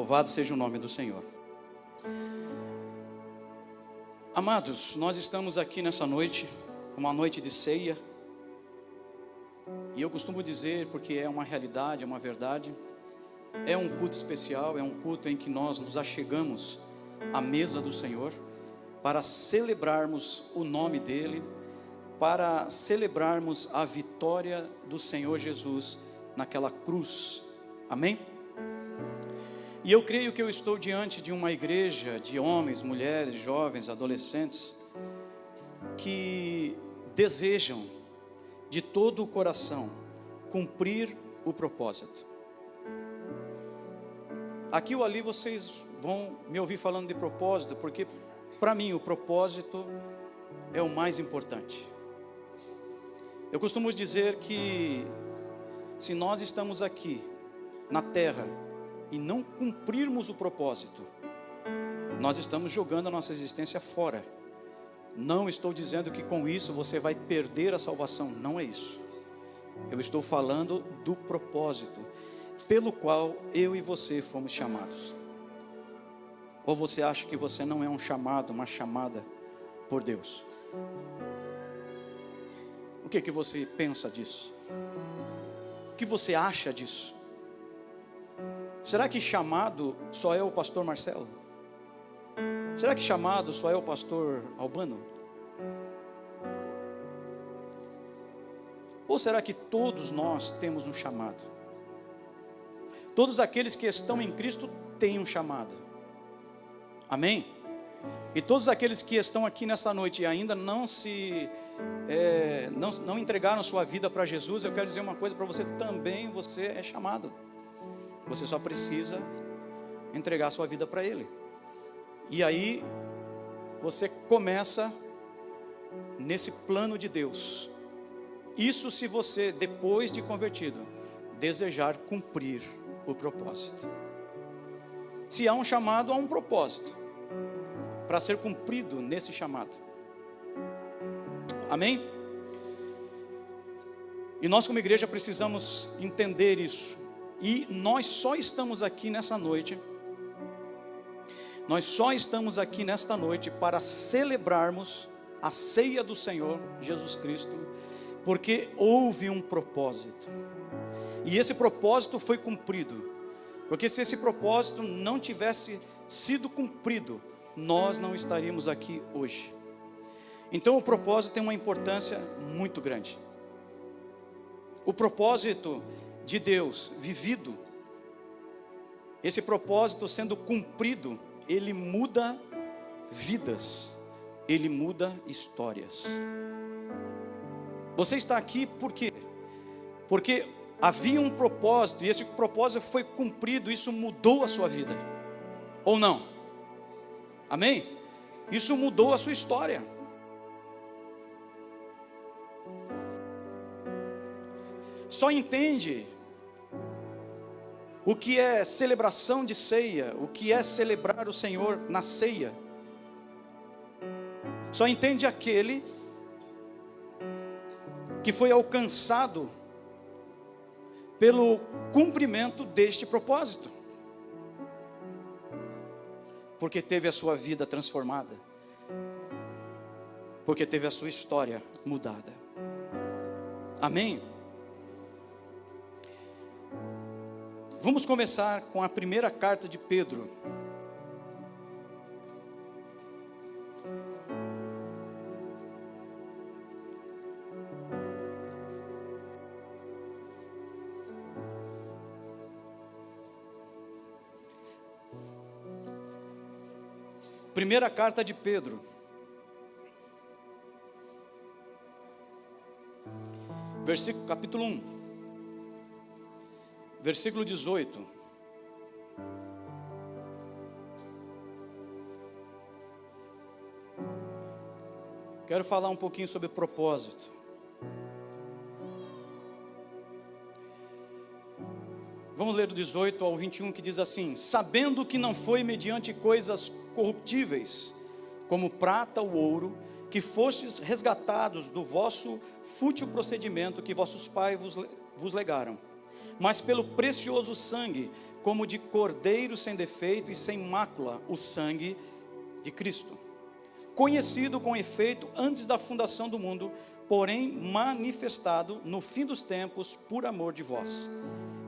Louvado seja o nome do Senhor. Amados, nós estamos aqui nessa noite, uma noite de ceia. E eu costumo dizer, porque é uma realidade, é uma verdade, é um culto especial, é um culto em que nós nos achegamos à mesa do Senhor para celebrarmos o nome dEle, para celebrarmos a vitória do Senhor Jesus naquela cruz. Amém? E eu creio que eu estou diante de uma igreja de homens, mulheres, jovens, adolescentes que desejam de todo o coração cumprir o propósito. Aqui ou ali vocês vão me ouvir falando de propósito, porque para mim o propósito é o mais importante. Eu costumo dizer que se nós estamos aqui na terra e não cumprirmos o propósito, nós estamos jogando a nossa existência fora. Não estou dizendo que com isso você vai perder a salvação, não é isso. Eu estou falando do propósito pelo qual eu e você fomos chamados. Ou você acha que você não é um chamado, uma chamada por Deus? O que você pensa disso? O que você acha disso? Será que chamado só é o pastor Marcelo? Será que chamado só é o pastor Albano? Ou será que todos nós temos um chamado? Todos aqueles que estão em Cristo têm um chamado. Amém? E todos aqueles que estão aqui nessa noite e ainda não entregaram sua vida para Jesus, eu quero dizer uma coisa para você também, você é chamado. Você só precisa entregar sua vida para Ele. E aí, você começa nesse plano de Deus. Isso se você, depois de convertido, desejar cumprir o propósito. Se há um chamado, há um propósito para ser cumprido nesse chamado. Amém? E nós como igreja precisamos entender isso. E nós só estamos aqui nessa noite, nós só estamos aqui nesta noite para celebrarmos a ceia do Senhor Jesus Cristo, porque houve um propósito, e esse propósito foi cumprido, porque se esse propósito não tivesse sido cumprido, nós não estaríamos aqui hoje. Então o propósito tem uma importância muito grande. O propósito de Deus vivido, esse propósito sendo cumprido, ele muda vidas, ele muda histórias. Você está aqui por quê? Porque havia um propósito, e esse propósito foi cumprido, isso mudou a sua vida, ou não? Amém? Isso mudou a sua história. Só entende o que é celebração de ceia, o que é celebrar o Senhor na ceia. Só entende aquele que foi alcançado pelo cumprimento deste propósito, porque teve a sua vida transformada, porque teve a sua história mudada. Amém? Vamos começar com a primeira carta de Pedro. Primeira carta de Pedro. Capítulo 1. Versículo 18. Quero falar um pouquinho sobre propósito. Vamos ler do 18 ao 21, que diz assim: sabendo que não foi mediante coisas corruptíveis, como prata ou ouro, que fostes resgatados do vosso fútil procedimento que vossos pais vos legaram, mas pelo precioso sangue, como de cordeiro sem defeito e sem mácula, o sangue de Cristo, conhecido com efeito antes da fundação do mundo, porém manifestado no fim dos tempos por amor de vós,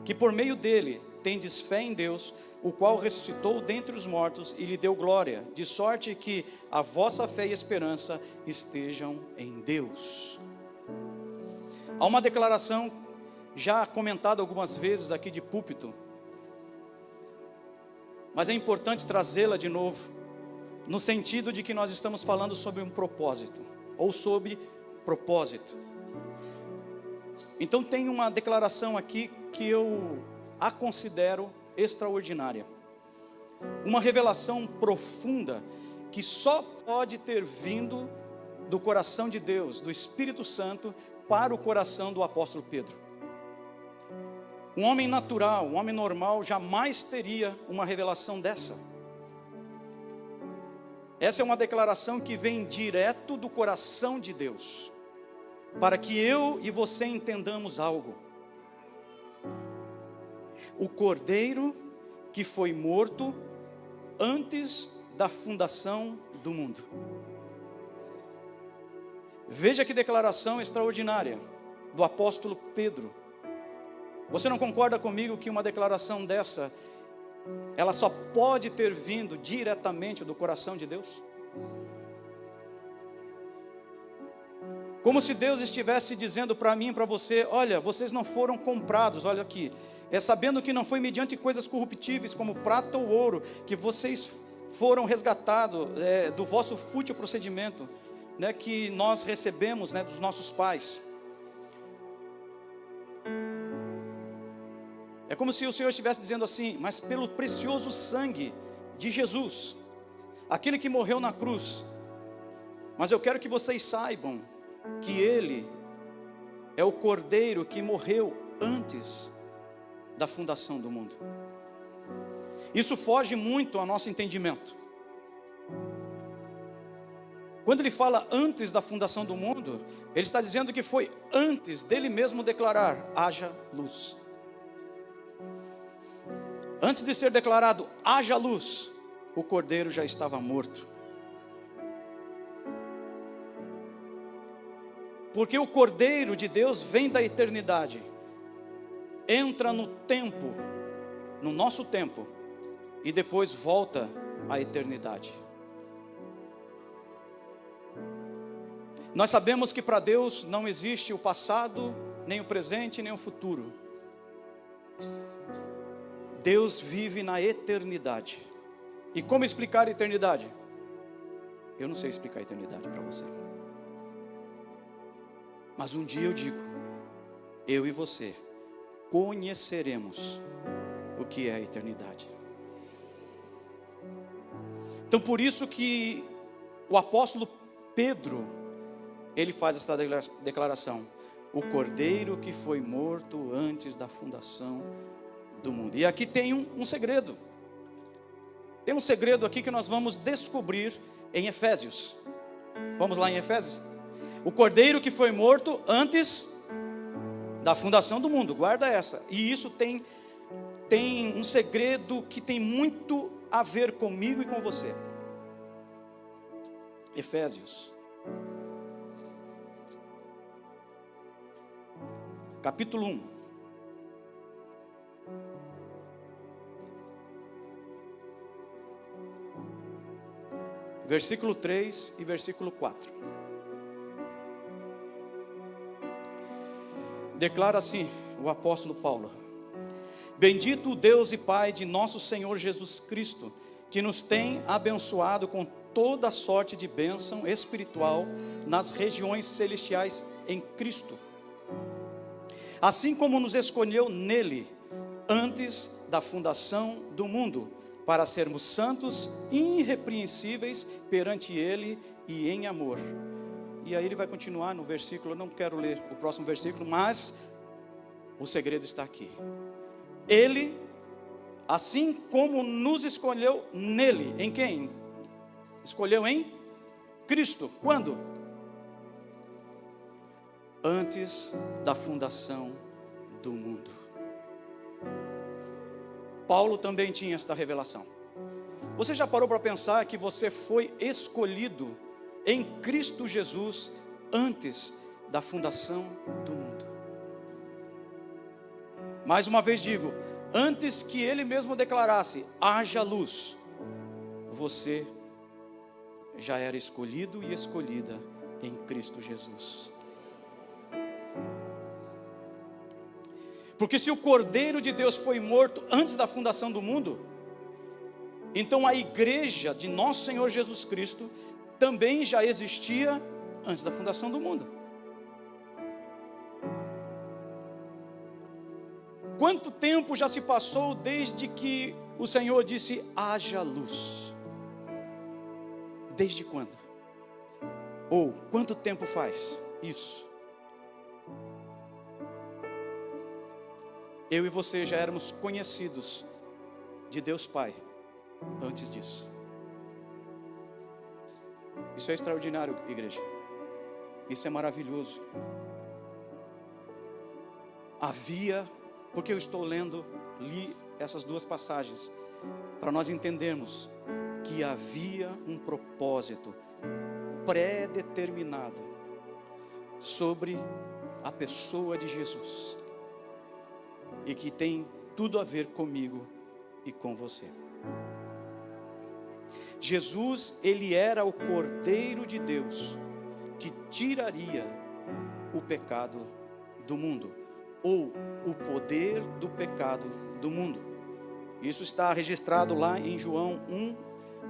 que por meio dele tendes fé em Deus, o qual ressuscitou dentre os mortos e lhe deu glória, de sorte que a vossa fé e esperança estejam em Deus. Há uma declaração já comentada algumas vezes aqui de púlpito, mas é importante trazê-la de novo, no sentido de que nós estamos falando sobre um propósito, ou sobre propósito. Então tem uma declaração aqui que eu a considero extraordinária, uma revelação profunda, que só pode ter vindo do coração de Deus, do Espírito Santo, para o coração do apóstolo Pedro. Um homem natural, um homem normal, jamais teria uma revelação dessa. Essa é uma declaração que vem direto do coração de Deus, para que eu e você entendamos algo. O cordeiro que foi morto antes da fundação do mundo. Veja que declaração extraordinária do apóstolo Pedro. Você não concorda comigo que uma declaração dessa, ela só pode ter vindo diretamente do coração de Deus? Como se Deus estivesse dizendo para mim e para você: olha, vocês não foram comprados, olha aqui, sabendo que não foi mediante coisas corruptíveis como prata ou ouro, que vocês foram resgatados do vosso fútil procedimento, que nós recebemos, dos nossos pais. É como se o Senhor estivesse dizendo assim: mas pelo precioso sangue de Jesus, aquele que morreu na cruz. Mas eu quero que vocês saibam que Ele é o cordeiro que morreu antes da fundação do mundo. Isso foge muito ao nosso entendimento. Quando ele fala antes da fundação do mundo, ele está dizendo que foi antes dele mesmo declarar: haja luz. Antes de ser declarado haja luz, o cordeiro já estava morto. Porque o cordeiro de Deus vem da eternidade, entra no tempo, no nosso tempo, e depois volta à eternidade. Nós sabemos que para Deus não existe o passado, nem o presente, nem o futuro. Deus vive na eternidade. E como explicar a eternidade? Eu não sei explicar a eternidade para você. Mas um dia eu digo, eu e você conheceremos o que é a eternidade. Então por isso que o apóstolo Pedro, ele faz esta declaração: o cordeiro que foi morto antes da fundação do mundo. E aqui tem um segredo. Tem um segredo aqui que nós vamos descobrir em Efésios. Vamos lá em Efésios? O cordeiro que foi morto antes da fundação do mundo. Guarda essa. E isso tem um segredo que tem muito a ver comigo e com você. Efésios capítulo 1. Versículo 3 e versículo 4. Declara assim o apóstolo Paulo: bendito o Deus e Pai de nosso Senhor Jesus Cristo, que nos tem abençoado com toda sorte de bênção espiritual nas regiões celestiais em Cristo, assim como nos escolheu nele antes da fundação do mundo, para sermos santos e irrepreensíveis perante ele e em amor. E aí ele vai continuar no versículo, eu não quero ler o próximo versículo, mas o segredo está aqui. Ele, assim como nos escolheu nele, em quem? Escolheu em Cristo. Quando? Antes da fundação do mundo. Paulo também tinha esta revelação. Você já parou para pensar que você foi escolhido em Cristo Jesus antes da fundação do mundo? Mais uma vez digo, antes que ele mesmo declarasse, haja luz, você já era escolhido e escolhida em Cristo Jesus. Porque se o Cordeiro de Deus foi morto antes da fundação do mundo, então a igreja de nosso Senhor Jesus Cristo também já existia antes da fundação do mundo. Quanto tempo já se passou desde que o Senhor disse, haja luz? Desde quando? Ou quanto tempo faz isso? Eu e você já éramos conhecidos de Deus Pai antes disso. Isso é extraordinário, igreja. Isso é maravilhoso. Havia, porque eu estou li essas duas passagens, para nós entendermos que havia um propósito pré-determinado sobre a pessoa de Jesus, e que tem tudo a ver comigo e com você. Jesus, ele era o Cordeiro de Deus que tiraria o pecado do mundo, ou o poder do pecado do mundo. Isso está registrado lá em João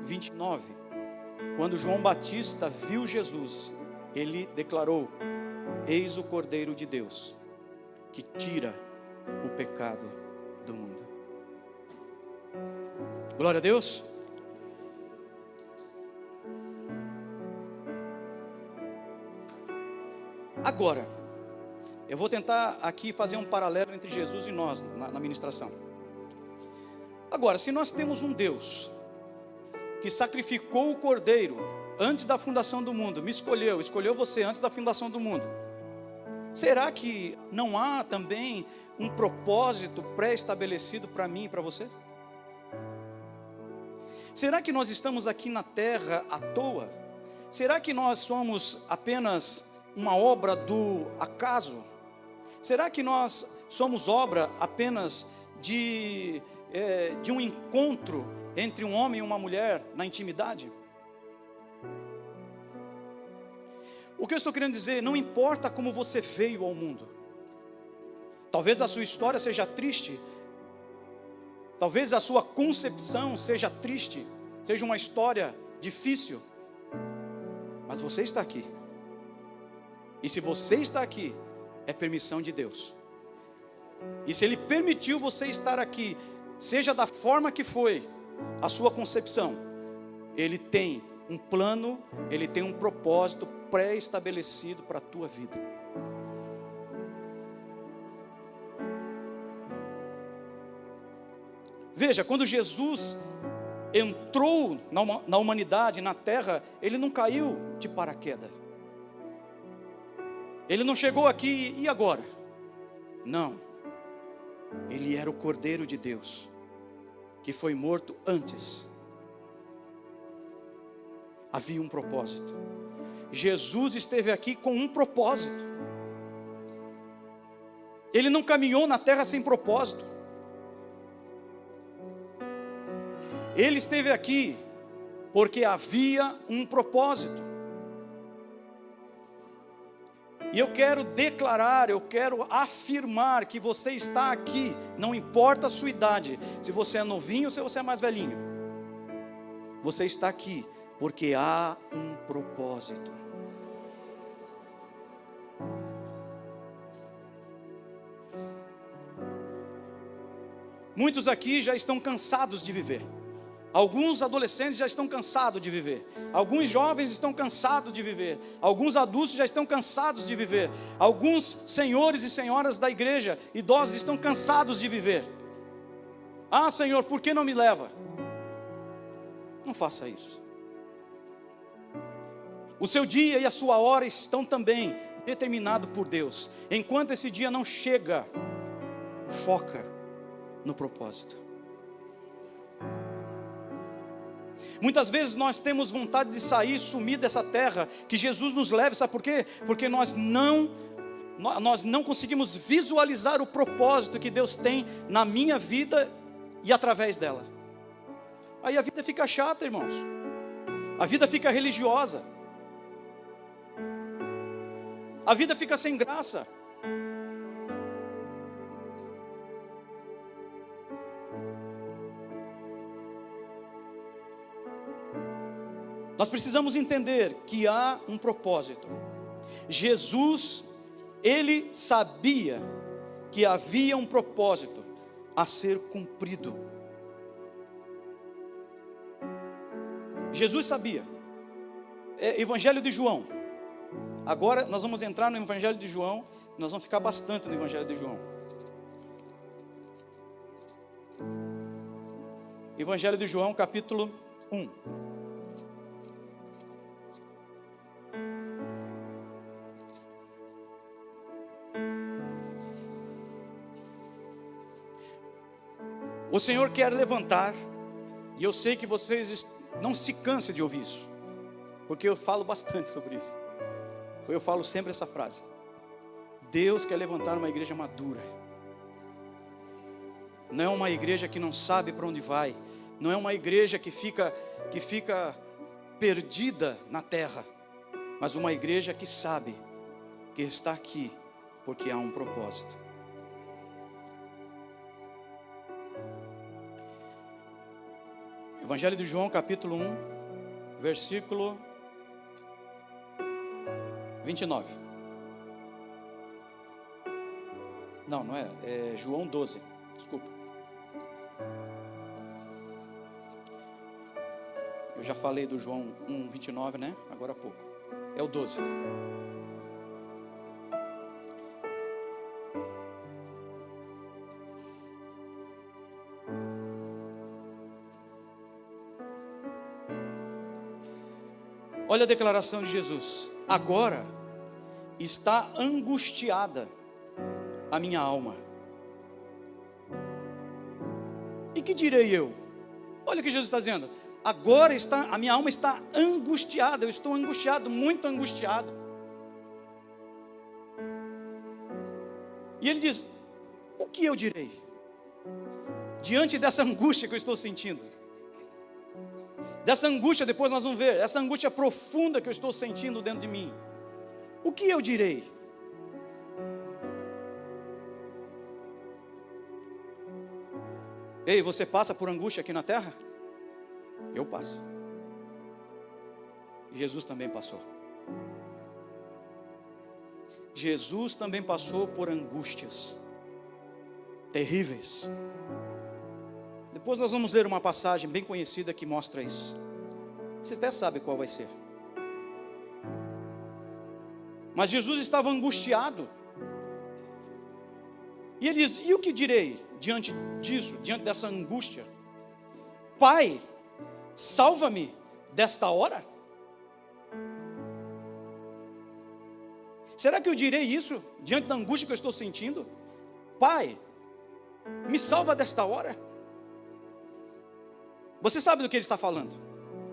1:29. Quando João Batista viu Jesus, ele declarou, eis o Cordeiro de Deus que tira o pecado do mundo. Glória a Deus. Agora, eu vou tentar aqui fazer um paralelo entre Jesus e nós na ministração. Agora, se nós temos um Deus que sacrificou o Cordeiro antes da fundação do mundo, me escolheu você antes da fundação do mundo, será que não há também um propósito pré-estabelecido para mim e para você? Será que nós estamos aqui na terra à toa? Será que nós somos apenas uma obra do acaso? Será que nós somos obra apenas de um encontro entre um homem e uma mulher na intimidade? O que eu estou querendo dizer, não importa como você veio ao mundo. Talvez a sua história seja triste. Talvez a sua concepção seja triste, seja uma história difícil. Mas você está aqui. E se você está aqui, é permissão de Deus. E se Ele permitiu você estar aqui, seja da forma que foi a sua concepção, Ele tem um plano, Ele tem um propósito pré-estabelecido para a tua vida. Veja, quando Jesus entrou na humanidade, na terra, Ele não caiu de paraquedas. Ele não chegou aqui, e agora? Não. Ele era o Cordeiro de Deus, que foi morto antes. Havia um propósito. Jesus esteve aqui com um propósito. Ele não caminhou na terra sem propósito. Ele esteve aqui porque havia um propósito. E eu quero declarar, eu quero afirmar que você está aqui, não importa a sua idade, se você é novinho ou se você é mais velhinho. Você está aqui porque há um propósito. Muitos aqui já estão cansados de viver. Alguns adolescentes já estão cansados de viver. Alguns jovens estão cansados de viver. Alguns adultos já estão cansados de viver. Alguns senhores e senhoras da igreja, idosos, estão cansados de viver. Ah, Senhor, por que não me leva? Não faça isso. O seu dia e a sua hora estão também determinados por Deus. Enquanto esse dia não chega, foca no propósito. Muitas vezes nós temos vontade de sair, sumir dessa terra, que Jesus nos leve, sabe por quê? Porque nós não conseguimos visualizar o propósito que Deus tem na minha vida e através dela. Aí a vida fica chata, irmãos. A vida fica religiosa. A vida fica sem graça. Nós precisamos entender que há um propósito. Jesus, ele sabia que havia um propósito a ser cumprido. Jesus sabia. Evangelho de João. Agora nós vamos entrar no Evangelho de João. Nós vamos ficar bastante no Evangelho de João. Evangelho de João, capítulo 1. O Senhor quer levantar, e eu sei que vocês não se cansem de ouvir isso, porque eu falo bastante sobre isso. Eu falo sempre essa frase: Deus quer levantar uma igreja madura. Não é uma igreja que não sabe para onde vai, não é uma igreja que fica perdida na terra, mas uma igreja que sabe que está aqui porque há um propósito. Evangelho de João, capítulo 1, versículo 29. Não é, é João 12, desculpa. Eu já falei do João 1, 29, né? Agora há pouco. É o 12. Olha a declaração de Jesus: agora está angustiada a minha alma. E que direi eu? Olha o que Jesus está dizendo: agora a minha alma está angustiada, eu estou angustiado, muito angustiado. E ele diz: o que eu direi diante dessa angústia que eu estou sentindo? Dessa angústia, depois nós vamos ver, essa angústia profunda que eu estou sentindo dentro de mim. O que eu direi? Ei, você passa por angústia aqui na terra? Eu passo. Jesus também passou. Jesus também passou por angústias terríveis. Depois nós vamos ler uma passagem bem conhecida que mostra isso. Você até sabe qual vai ser. Mas Jesus estava angustiado. E ele diz: e o que direi diante disso, diante dessa angústia? Pai, salva-me desta hora? Será que eu direi isso diante da angústia que eu estou sentindo? Pai, me salva desta hora? Você sabe do que ele está falando?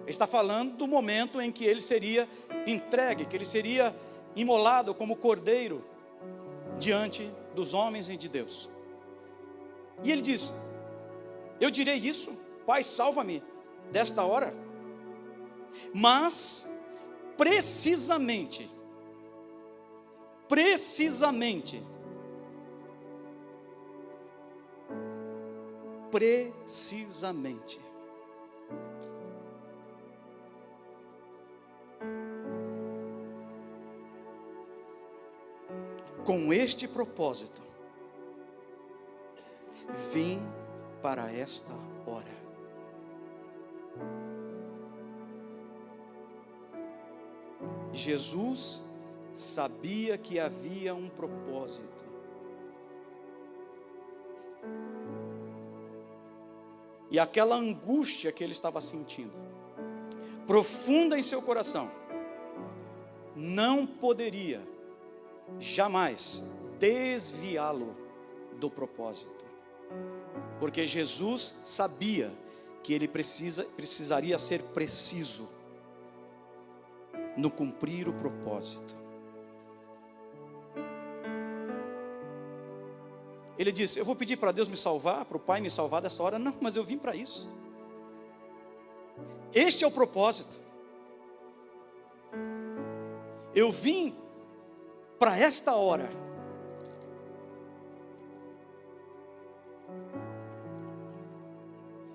Ele está falando do momento em que ele seria entregue, que ele seria imolado como cordeiro diante dos homens e de Deus. E ele diz: eu direi isso, Pai, salva-me desta hora. Mas precisamente com este propósito vim para esta hora. Jesus sabia que havia um propósito. E aquela angústia que ele estava sentindo, profunda em seu coração, não poderia jamais desviá-lo do propósito. Porque Jesus sabia que ele precisaria ser preciso no cumprir o propósito. Ele disse: eu vou pedir para Deus me salvar, para o Pai me salvar dessa hora. Não, mas eu vim para isso. Este é o propósito. Eu vim para esta hora.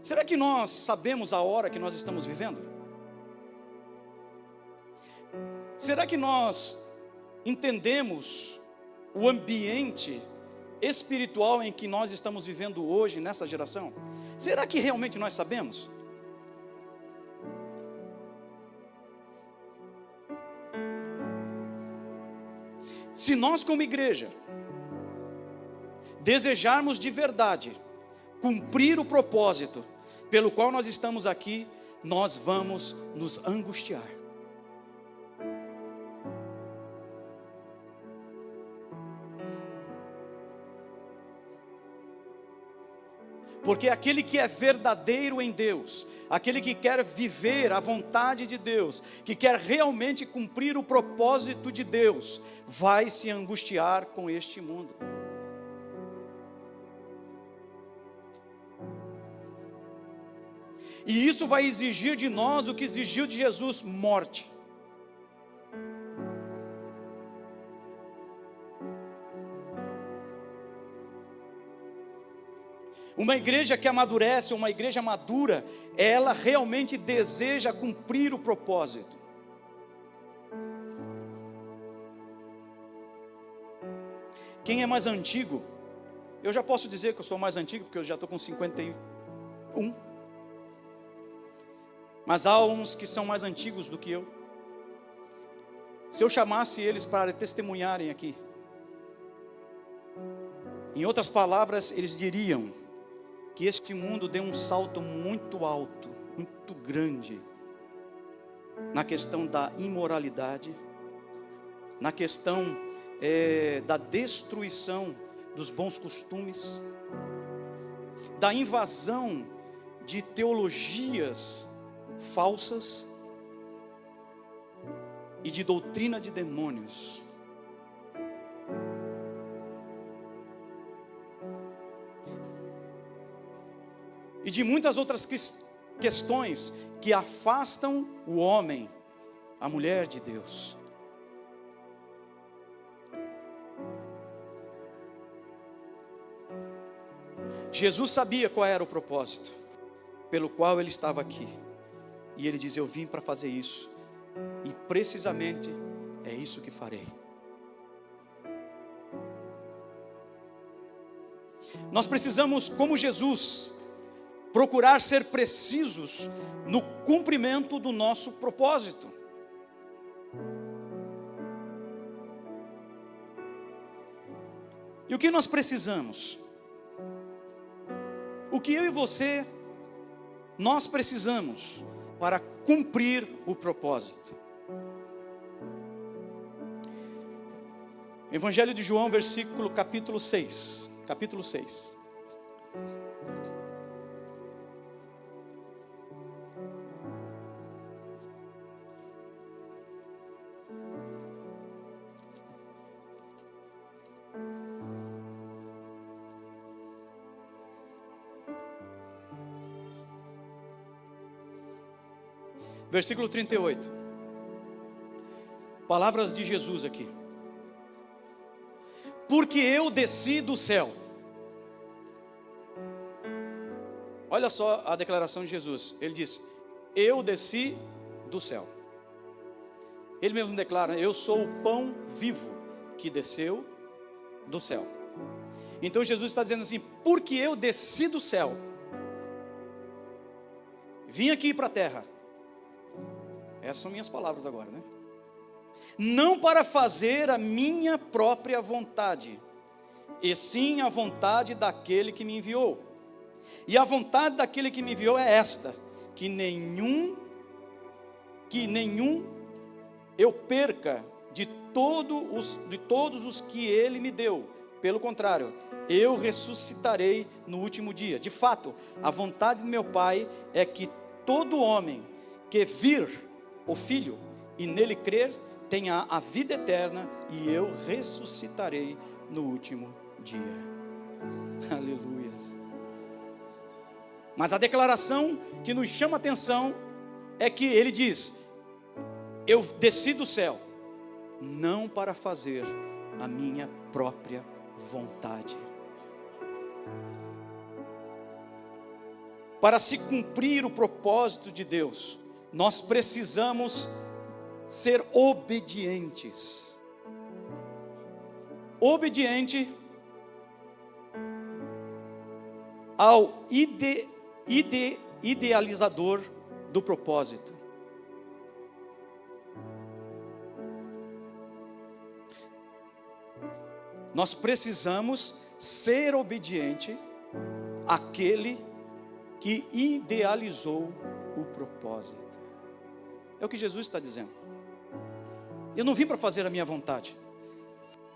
Será que nós sabemos a hora que nós estamos vivendo? Será que nós entendemos o ambiente espiritual em que nós estamos vivendo hoje, nessa geração? Será que realmente nós sabemos? Se nós, como igreja, desejarmos de verdade cumprir o propósito pelo qual nós estamos aqui, nós vamos nos angustiar. Porque aquele que é verdadeiro em Deus, aquele que quer viver a vontade de Deus, que quer realmente cumprir o propósito de Deus, vai se angustiar com este mundo. E isso vai exigir de nós o que exigiu de Jesus: morte. Uma igreja que amadurece, uma igreja madura, ela realmente deseja cumprir o propósito. Quem é mais antigo? Eu já posso dizer que eu sou mais antigo, porque eu já estou com 51. Mas há uns que são mais antigos do que eu. Se eu chamasse eles para testemunharem aqui, em outras palavras, eles diriam que este mundo deu um salto muito alto, muito grande, na questão da imoralidade, na questão da destruição dos bons costumes, da invasão de teologias falsas e de doutrina de demônios. E de muitas outras questões que afastam o homem, a mulher de Deus. Jesus sabia qual era o propósito pelo qual ele estava aqui. E ele diz: eu vim para fazer isso, e precisamente é isso que farei. Nós precisamos, como Jesus, procurar ser precisos no cumprimento do nosso propósito. E o que nós precisamos? O que eu e você, nós precisamos para cumprir o propósito. Evangelho de João, capítulo 6. Capítulo 6. Versículo 38. Palavras de Jesus aqui. Porque eu desci do céu. Olha só a declaração de Jesus. Ele diz: eu desci do céu. Ele mesmo declara: eu sou o pão vivo que desceu do céu. Então Jesus está dizendo assim: porque eu desci do céu, vim aqui para a terra. Essas são minhas palavras agora, né? Não para fazer a minha própria vontade, e sim a vontade daquele que me enviou. E a vontade daquele que me enviou é esta: que nenhum eu perca de todos os que ele me deu, Pelo contrário, eu ressuscitarei no último dia. De fato, a vontade do meu Pai é que todo homem que vir o Filho e nele crer, tenha a vida eterna, e eu ressuscitarei no último dia. Aleluia. Mas a declaração que nos chama a atenção é que ele diz: eu desci do céu, não para fazer a minha própria vontade. Para se cumprir o propósito de Deus, nós precisamos ser obedientes. Obediente ao idealizador do propósito. Nós precisamos ser obediente àquele que idealizou o propósito. É o que Jesus está dizendo. Eu não vim para fazer a minha vontade,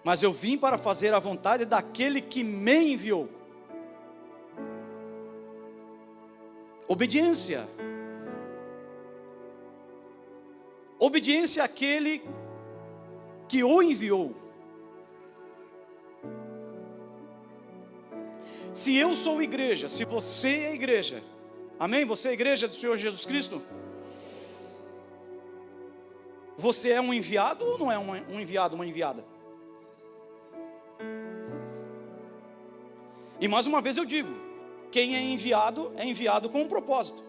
mas eu vim para fazer a vontade daquele que me enviou. Obediência. Obediência àquele que o enviou. Se eu sou igreja, se você é igreja, amém? Você é a igreja do Senhor Jesus Cristo? Você é um enviado ou não é um enviado, uma enviada? E mais uma vez eu digo, quem é enviado com um propósito.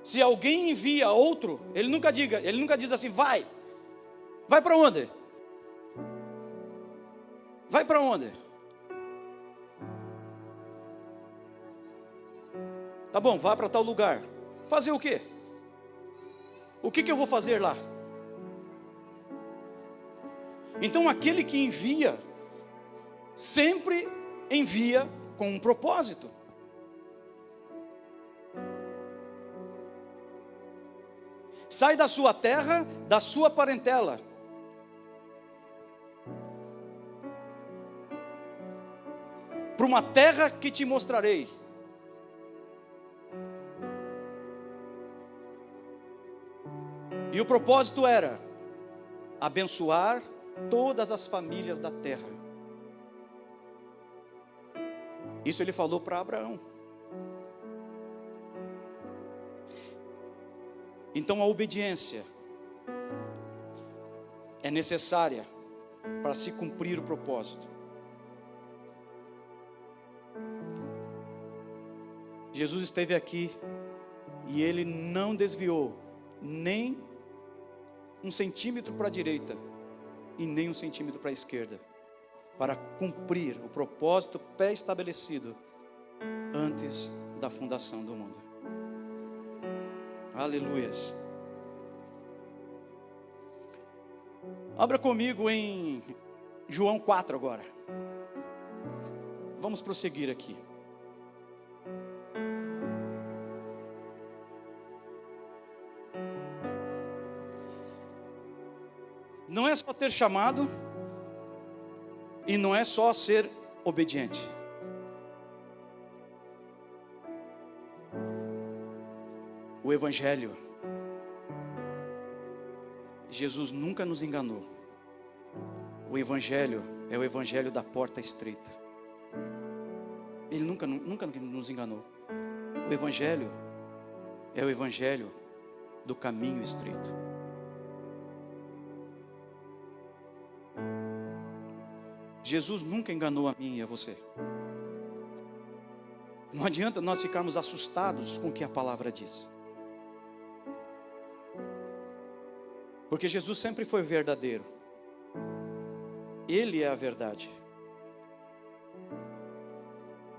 Se alguém envia outro, ele nunca diz assim, vai para onde? Vai para onde? Tá bom, vá para tal lugar. Fazer o quê? O que eu vou fazer lá? Então aquele que envia, sempre envia com um propósito. Sai da sua terra, da sua parentela. Para uma terra que te mostrarei. E o propósito era abençoar todas as famílias da terra. Isso ele falou para Abraão. Então a obediência é necessária para se cumprir o propósito. Jesus esteve aqui e ele não desviou nem 1 centímetro para a direita e nem 1 centímetro para a esquerda, para cumprir o propósito pré-estabelecido antes da fundação do mundo. Aleluias. Abra comigo em João 4 agora. Vamos prosseguir aqui. Não é só ter chamado e não é só ser obediente. O Evangelho, Jesus nunca nos enganou. O Evangelho é o Evangelho da porta estreita. Ele nunca nos enganou. O Evangelho é o Evangelho do caminho estreito. Jesus nunca enganou a mim e a você. Não adianta nós ficarmos assustados com o que a palavra diz. Porque Jesus sempre foi verdadeiro. Ele é a verdade.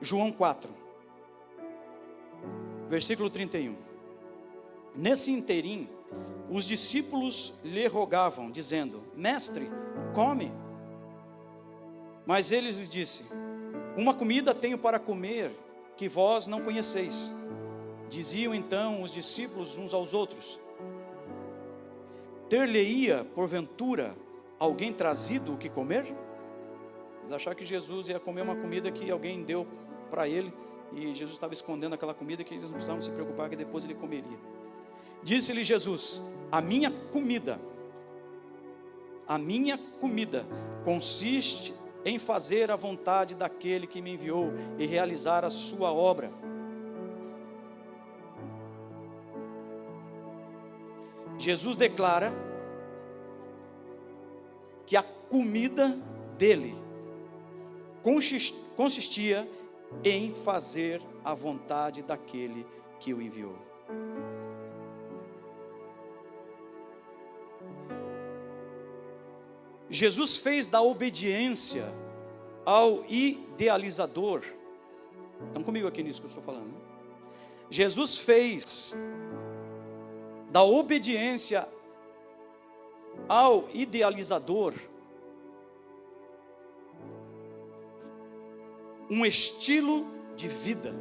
João 4, versículo 31. Nesse interim, os discípulos lhe rogavam, dizendo: Mestre, come. Mas ele lhes disse: uma comida tenho para comer, que vós não conheceis. Diziam então os discípulos uns aos outros: ter-lhe-ia, porventura, alguém trazido o que comer? Eles acharam que Jesus ia comer uma comida que alguém deu para ele, e Jesus estava escondendo aquela comida que eles não precisavam se preocupar que depois ele comeria. Disse-lhe Jesus: a minha comida consiste em fazer a vontade daquele que me enviou e realizar a sua obra. Jesus declara que a comida dele consistia em fazer a vontade daquele que o enviou. Jesus fez da obediência ao idealizador. Estão comigo aqui nisso que eu estou falando, né? Jesus fez da obediência ao idealizador um estilo de vida.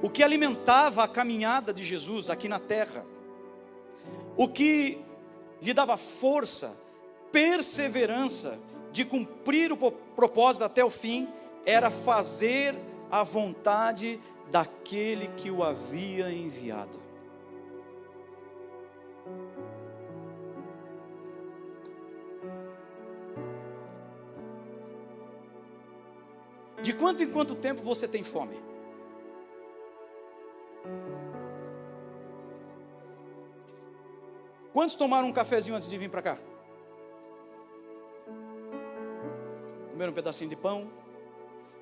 O que alimentava a caminhada de Jesus aqui na terra, o que lhe dava força, perseverança de cumprir o propósito até o fim, era fazer a vontade daquele que o havia enviado. De quanto em quanto tempo você tem fome? Quantos tomaram um cafezinho antes de vir para cá? Comeram um pedacinho de pão?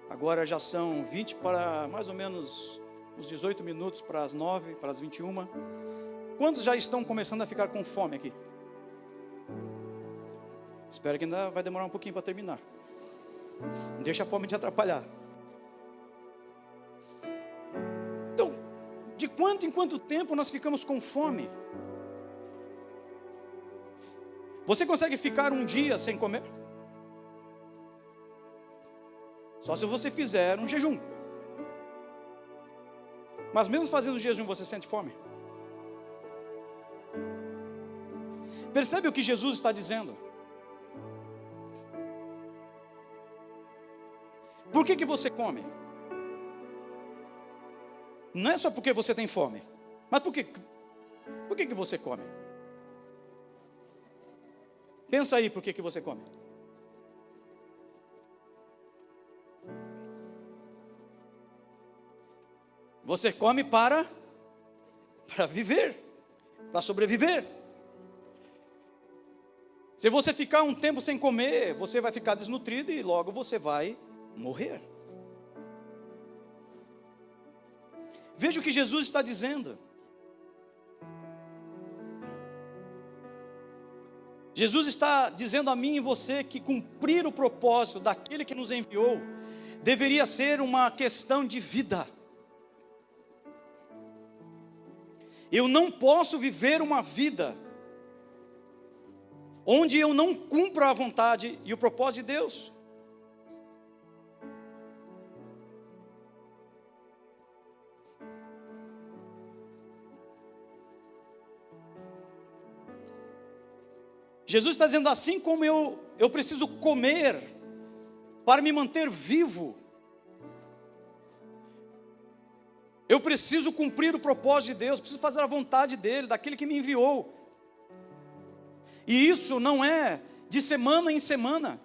Agora já são 20 para mais ou menos uns 18 minutos para as 9, para as 21. Quantos já estão começando a ficar com fome aqui? Espero que ainda vai demorar um pouquinho para terminar. Não deixa a fome te atrapalhar. Então, de quanto em quanto tempo nós ficamos com fome? Você consegue ficar um dia sem comer? Só se você fizer um jejum. Mas mesmo fazendo jejum, você sente fome? Percebe o que Jesus está dizendo? Por que você come? Não é só porque você tem fome, mas por que você come? Pensa aí por que você come. Você come para viver, para sobreviver. Se você ficar um tempo sem comer, você vai ficar desnutrido e logo você vai morrer. Veja o que Jesus está dizendo. Jesus está dizendo a mim e você que cumprir o propósito daquele que nos enviou deveria ser uma questão de vida. Eu não posso viver uma vida onde eu não cumpro a vontade e o propósito de Deus. Jesus está dizendo, assim como eu preciso comer para me manter vivo, eu preciso cumprir o propósito de Deus, preciso fazer a vontade dEle, daquele que me enviou. E isso não é de semana em semana,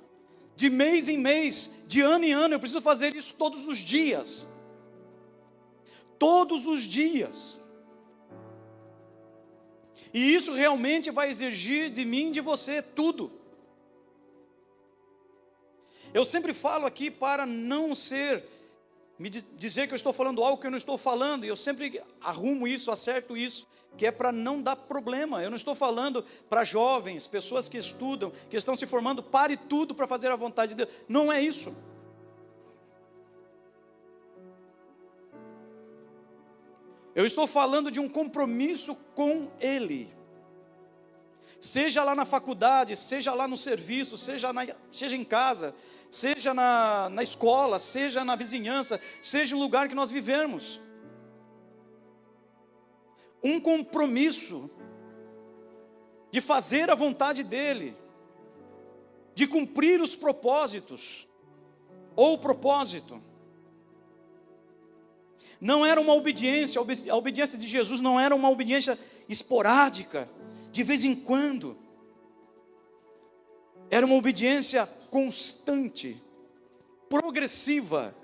de mês em mês, de ano em ano, eu preciso fazer isso todos os dias. Todos os dias. E isso realmente vai exigir de mim e de você tudo. Eu sempre falo aqui para não dizer que eu estou falando algo que eu não estou falando, e eu sempre arrumo isso, acerto isso, que é para não dar problema. Eu não estou falando para jovens, pessoas que estudam, que estão se formando, pare tudo para fazer a vontade de Deus. Não é isso. Eu estou falando de um compromisso com Ele. Seja lá na faculdade, seja lá no serviço, seja em casa, seja na escola, seja na vizinhança, seja no lugar que nós vivemos. um compromisso de fazer a vontade dEle, de cumprir os propósitos, ou o propósito. Não era uma obediência, a obediência de Jesus não era uma obediência esporádica, de vez em quando. Era uma obediência constante, progressiva,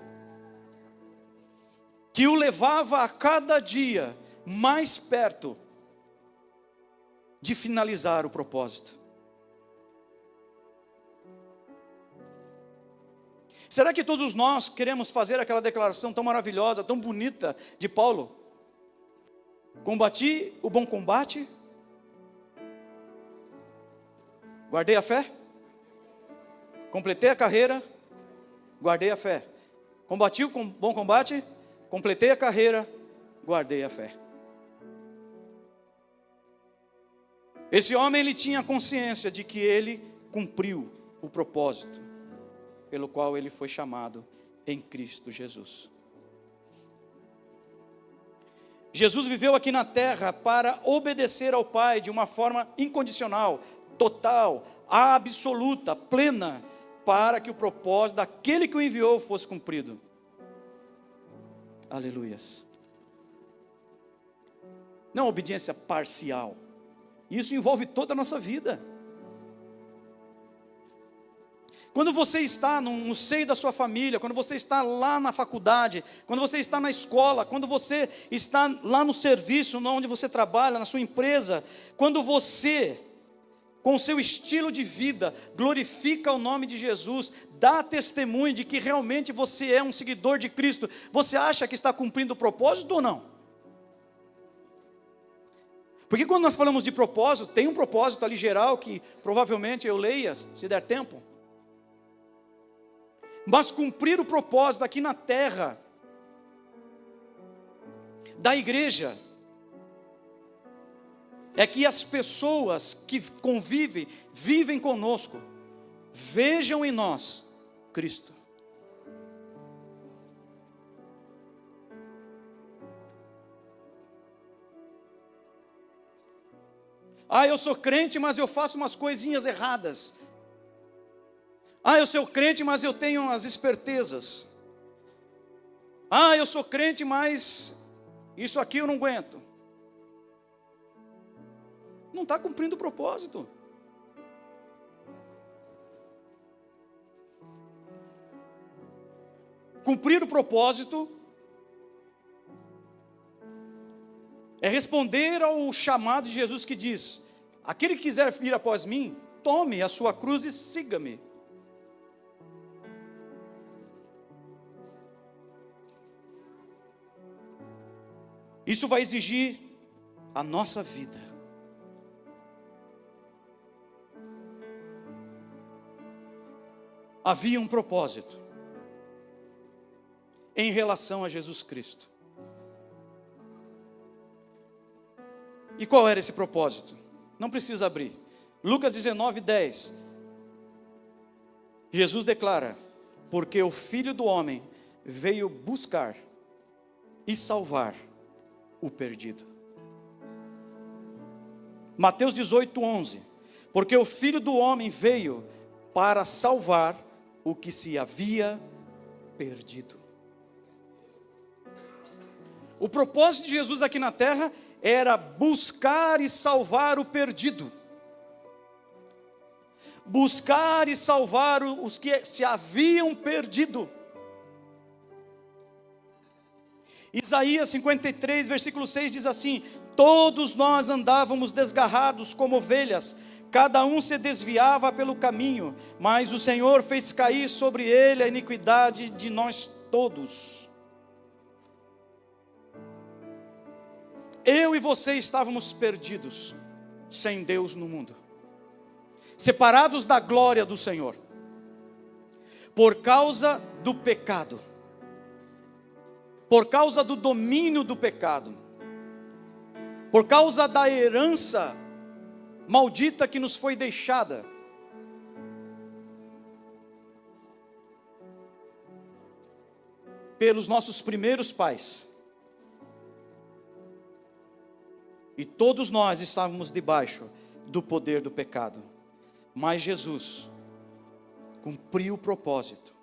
que o levava a cada dia mais perto de finalizar o propósito. Será que todos nós queremos fazer aquela declaração tão maravilhosa, tão bonita de Paulo? Combati o bom combate, guardei a fé, completei a carreira, guardei a fé. Combati o bom combate, completei a carreira, guardei a fé. Esse homem, ele tinha consciência de que ele cumpriu o propósito pelo qual ele foi chamado em Cristo Jesus. Jesus viveu aqui na terra para obedecer ao Pai de uma forma incondicional, total, absoluta, plena, para que o propósito daquele que o enviou fosse cumprido. Aleluias. Não obediência parcial. Isso envolve toda a nossa vida. Quando você está no seio da sua família, quando você está lá na faculdade, quando você está na escola, quando você está lá no serviço, onde você trabalha, na sua empresa, quando você, com o seu estilo de vida, glorifica o nome de Jesus, dá testemunho de que realmente você é um seguidor de Cristo, você acha que está cumprindo o propósito ou não? Porque quando nós falamos de propósito, tem um propósito ali geral que provavelmente eu leia, se der tempo. Mas cumprir o propósito aqui na terra, da igreja, é que as pessoas que convivem, vivem conosco, vejam em nós Cristo. Eu sou crente, mas eu faço umas coisinhas erradas. Eu sou crente, mas eu tenho as espertezas. Eu sou crente, mas isso aqui eu não aguento. Não está cumprindo o propósito. Cumprir o propósito é responder ao chamado de Jesus que diz: aquele que quiser vir após mim, tome a sua cruz e siga-me. Isso vai exigir a nossa vida. Havia um propósito em relação a Jesus Cristo. E qual era esse propósito? Não precisa abrir. Lucas 19:10. Jesus declara: porque o Filho do Homem veio buscar e salvar o perdido. Mateus 18:11. Porque o Filho do Homem veio para salvar o que se havia perdido. O propósito de Jesus aqui na terra era buscar e salvar o perdido. Buscar e salvar os que se haviam perdido. Isaías 53, versículo 6 diz assim: todos nós andávamos desgarrados como ovelhas, cada um se desviava pelo caminho, mas o Senhor fez cair sobre ele a iniquidade de nós todos. Eu e você estávamos perdidos, sem Deus no mundo, separados da glória do Senhor, por causa do pecado, por causa do domínio do pecado, por causa da herança maldita que nos foi deixada. Pelos nossos primeiros pais. E todos nós estávamos debaixo do poder do pecado. Mas Jesus cumpriu o propósito.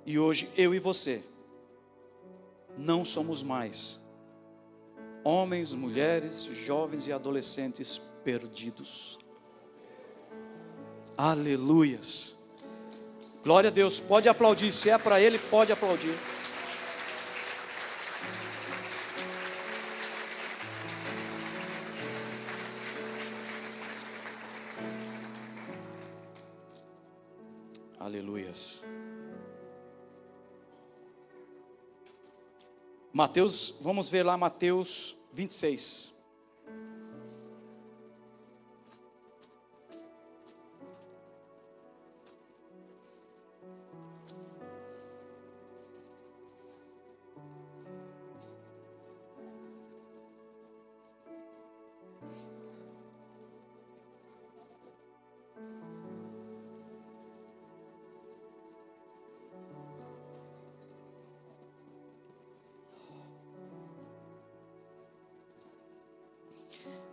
E hoje eu e você não somos mais homens, mulheres, jovens e adolescentes perdidos. Aleluias. Glória a Deus. Pode aplaudir. Se é para Ele, pode aplaudir. Aleluias. Mateus, vamos ver lá Mateus 26.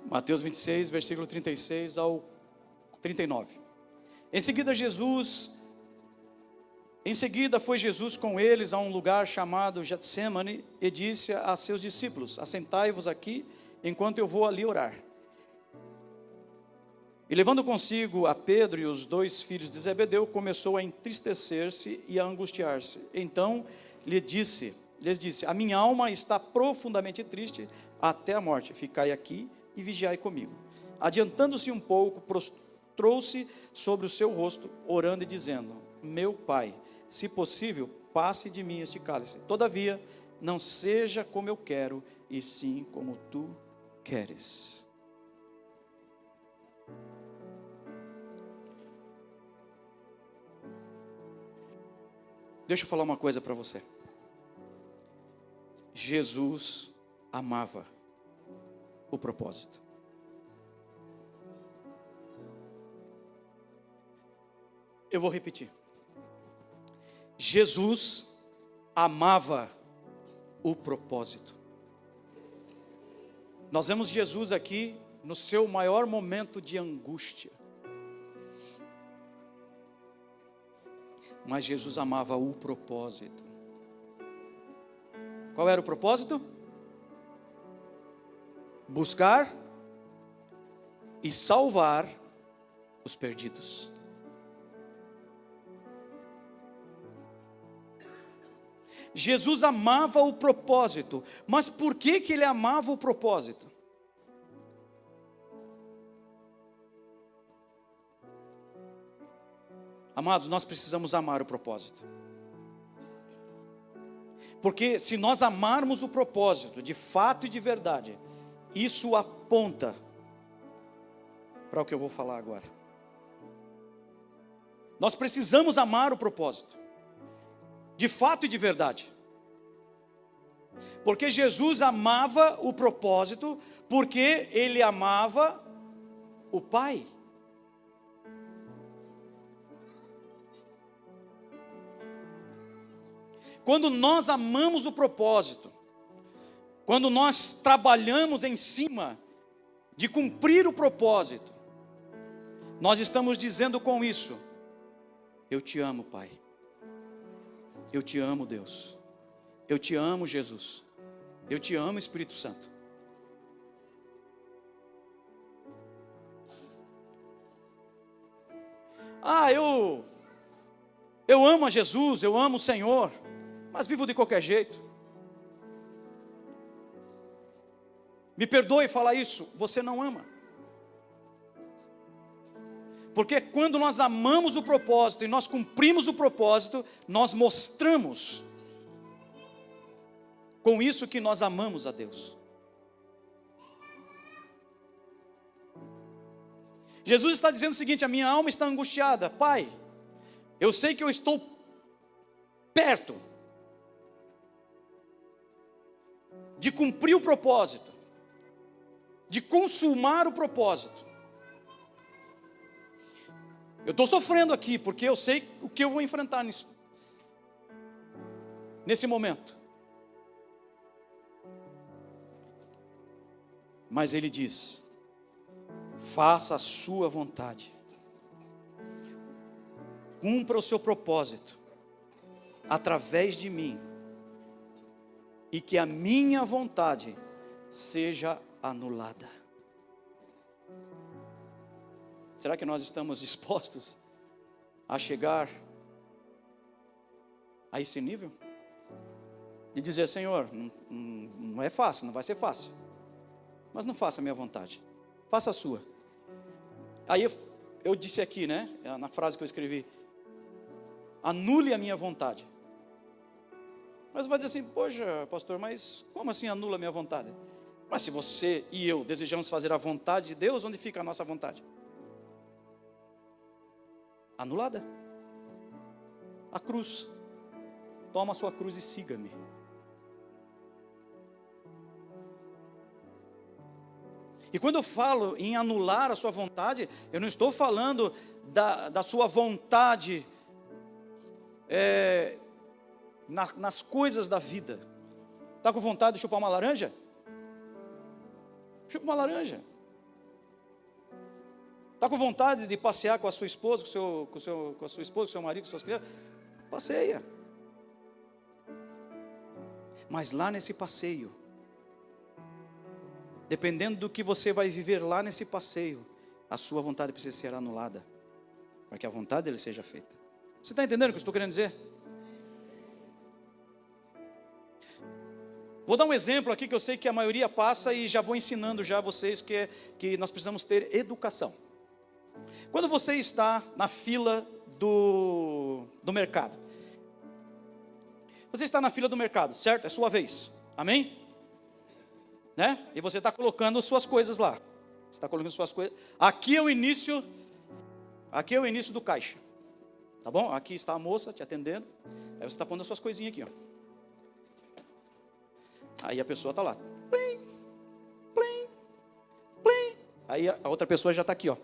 Mateus 26, versículo 36 ao 39. Em seguida foi Jesus com eles a um lugar chamado Getsêmani e disse a seus discípulos: assentai-vos aqui, enquanto eu vou ali orar. E levando consigo a Pedro e os 2 filhos de Zebedeu, começou a entristecer-se e a angustiar-se. Então lhes disse: a minha alma está profundamente triste até a morte, ficai aqui e vigiai comigo. Adiantando-se um pouco, prostrou-se sobre o seu rosto, orando e dizendo: meu Pai, se possível, passe de mim este cálice. Todavia, não seja como eu quero, e sim como tu queres. Deixa eu falar uma coisa para você. Jesus amava o propósito. Eu vou repetir. Jesus amava o propósito. Nós vemos Jesus aqui no seu maior momento de angústia. Mas Jesus amava o propósito. Qual era o propósito? Buscar e salvar os perdidos. Jesus amava o propósito. Mas por que ele amava o propósito? Amados, nós precisamos amar o propósito. Porque se nós amarmos o propósito de fato e de verdade, isso aponta para o que eu vou falar agora. Nós precisamos amar o propósito de fato e de verdade. Porque Jesus amava o propósito, porque Ele amava o Pai. Quando nós amamos o propósito, quando nós trabalhamos em cima de cumprir o propósito, nós estamos dizendo com isso: eu te amo, Pai. Eu te amo, Deus. Eu te amo, Jesus. Eu te amo, Espírito Santo. Eu amo a Jesus, eu amo o Senhor, mas vivo de qualquer jeito. Me perdoe falar isso, você não ama. Porque quando nós amamos o propósito e nós cumprimos o propósito, nós mostramos com isso que nós amamos a Deus. Jesus está dizendo o seguinte: a minha alma está angustiada. Pai, eu sei que eu estou perto de cumprir o propósito, de consumar o propósito. Eu estou sofrendo aqui, porque eu sei o que eu vou enfrentar nesse momento. Mas ele diz: faça a sua vontade, cumpra o seu propósito através de mim, e que a minha vontade seja anulada. Será que nós estamos dispostos a chegar a esse nível? De dizer: Senhor, não é fácil, não vai ser fácil, mas não faça a minha vontade, faça a sua. Aí eu disse aqui, né, na frase que eu escrevi: anule a minha vontade. Mas vai dizer assim: poxa, pastor, mas como assim anula a minha vontade? Mas se você e eu desejamos fazer a vontade de Deus, onde fica a nossa vontade? Anulada. A cruz. Toma a sua cruz e siga-me. E quando eu falo em anular a sua vontade, eu não estou falando da sua vontade nas coisas da vida. Está com vontade de chupar uma laranja? Chupa uma laranja. Está com vontade de passear com a sua esposa, com a sua esposa, com o seu marido, com suas crianças? Passeia. Mas lá nesse passeio, dependendo do que você vai viver lá nesse passeio, a sua vontade precisa ser anulada, para que a vontade dele seja feita. Você está entendendo o que eu estou querendo dizer? Vou dar um exemplo aqui que eu sei que a maioria passa, e já vou ensinando já a vocês que nós precisamos ter educação. Quando você está na fila do mercado, você está na fila do mercado, certo? É sua vez, amém? Né? E você está colocando suas coisas lá. Você está colocando suas coisas. Aqui é o início do caixa, tá bom? Aqui está a moça te atendendo. Aí você está pondo as suas coisinhas aqui, ó. Aí a pessoa está lá. Plim, plim, plim. Aí a outra pessoa já está aqui, ó.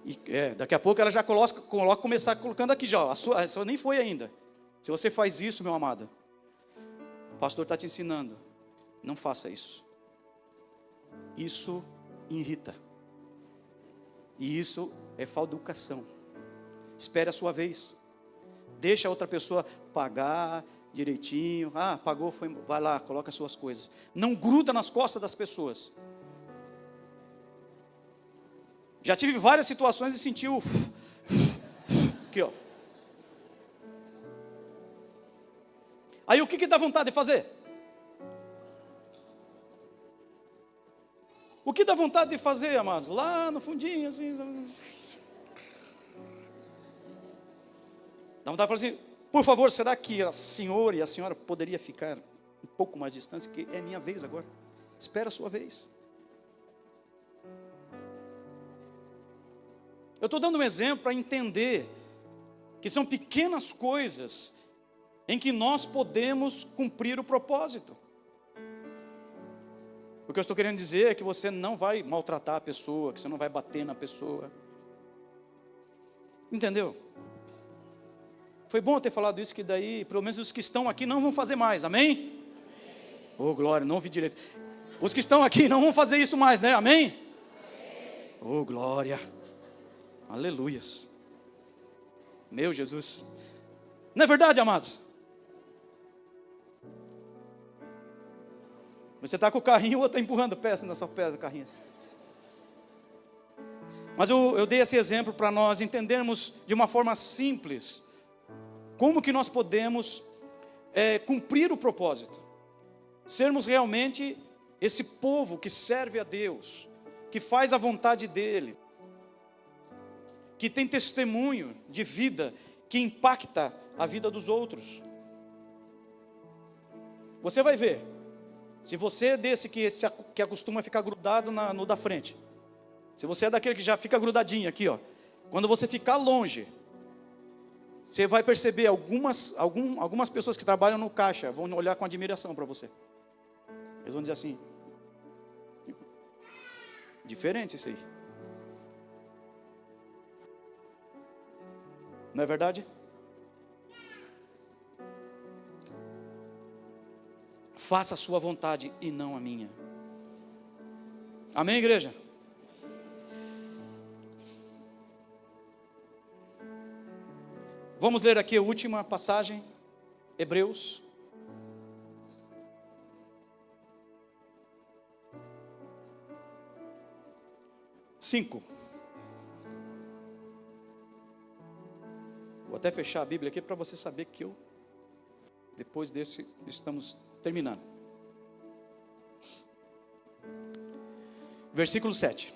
E, daqui a pouco ela já começar colocando aqui já, ó. A sua nem foi ainda. Se você faz isso, meu amado, o pastor está te ensinando: não faça isso. Isso irrita. E isso é falta de educação. Espere a sua vez. Deixa a outra pessoa pagar direitinho. Ah, pagou, foi, vai lá, coloca as suas coisas. Não gruda nas costas das pessoas. Já tive várias situações e senti o aqui, ó. Aí o que dá vontade de fazer? O que dá vontade de fazer, amados? Lá no fundinho, assim. Dá vontade de falar assim: por favor, será que a senhora e a senhora poderia ficar um pouco mais distante, que é minha vez agora. Espera a sua vez. Eu estou dando um exemplo para entender que são pequenas coisas em que nós podemos cumprir o propósito. O que eu estou querendo dizer é que você não vai maltratar a pessoa, que você não vai bater na pessoa. Entendeu? Foi bom eu ter falado isso, que daí, pelo menos os que estão aqui não vão fazer mais, amém? Oh, glória, não ouvi direito. Os que estão aqui não vão fazer isso mais, né? Amém? Oh, glória. Aleluias. Meu Jesus. Não é verdade, amados? Você está com o carrinho, o outro está empurrando peça na sua peça do carrinho. Mas eu dei esse exemplo para nós entendermos de uma forma simples como que nós podemos cumprir o propósito. Sermos realmente esse povo que serve a Deus, que faz a vontade dEle, que tem testemunho de vida, que impacta a vida dos outros. Você vai ver, se você é desse que acostuma ficar grudado no da frente, se você é daquele que já fica grudadinho aqui, ó, quando você ficar longe, você vai perceber algumas pessoas que trabalham no caixa vão olhar com admiração para você. Eles vão dizer assim: diferente isso aí. Não é verdade? Faça a sua vontade e não a minha. Amém, igreja? Vamos ler aqui a última passagem, Hebreus. Vou até fechar a Bíblia aqui para você saber que depois desse, estamos terminando. Versículo 7.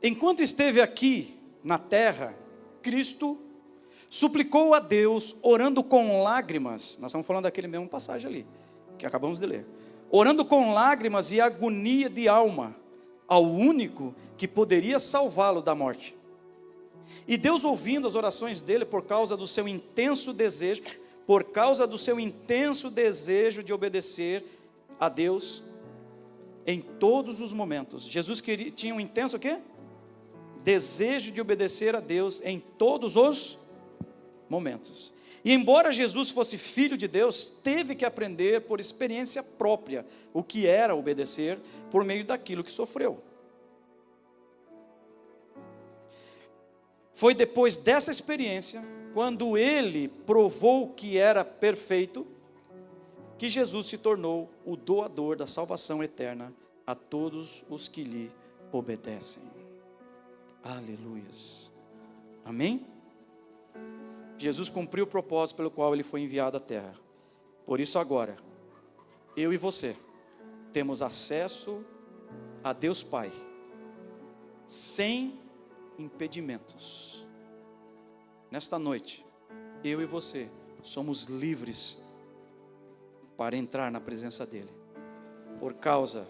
Enquanto esteve aqui na terra, Cristo suplicou a Deus, orando com lágrimas. Nós estamos falando daquele mesmo passagem ali, que acabamos de ler. Orando com lágrimas e agonia de alma, ao único que poderia salvá-lo da morte. E Deus, ouvindo as orações dele por causa do seu intenso desejo, de obedecer a Deus em todos os momentos. Jesus tinha um intenso o quê? Desejo de obedecer a Deus em todos os momentos. E embora Jesus fosse filho de Deus, teve que aprender por experiência própria o que era obedecer por meio daquilo que sofreu. Foi depois dessa experiência, quando ele provou que era perfeito, que Jesus se tornou o doador da salvação eterna a todos os que lhe obedecem. Aleluias. Amém? Jesus cumpriu o propósito pelo qual ele foi enviado à terra. Por isso agora, eu e você temos acesso a Deus Pai, sem impedimentos. Nesta noite, eu e você somos livres para entrar na presença dele, por causa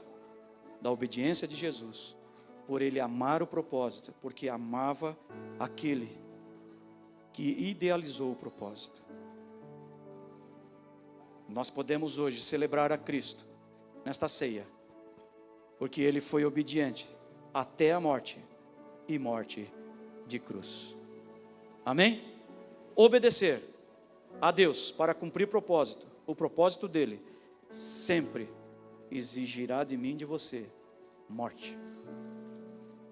da obediência de Jesus, por ele amar o propósito, porque amava aquele que idealizou o propósito. Nós podemos hoje celebrar a Cristo nesta ceia, porque ele foi obediente até a morte, e morte de cruz. Amém? Obedecer a Deus para cumprir propósito, o propósito dele, sempre exigirá de mim e de você morte.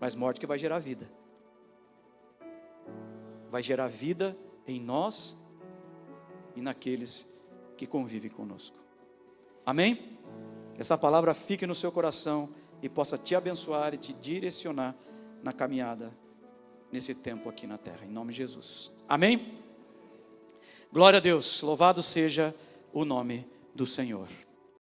Mas morte que vai gerar vida. Vai gerar vida em nós e naqueles que convivem conosco. Amém? Essa palavra fique no seu coração e possa te abençoar e te direcionar na caminhada nesse tempo aqui na terra, em nome de Jesus. Amém? Glória a Deus, louvado seja o nome do Senhor.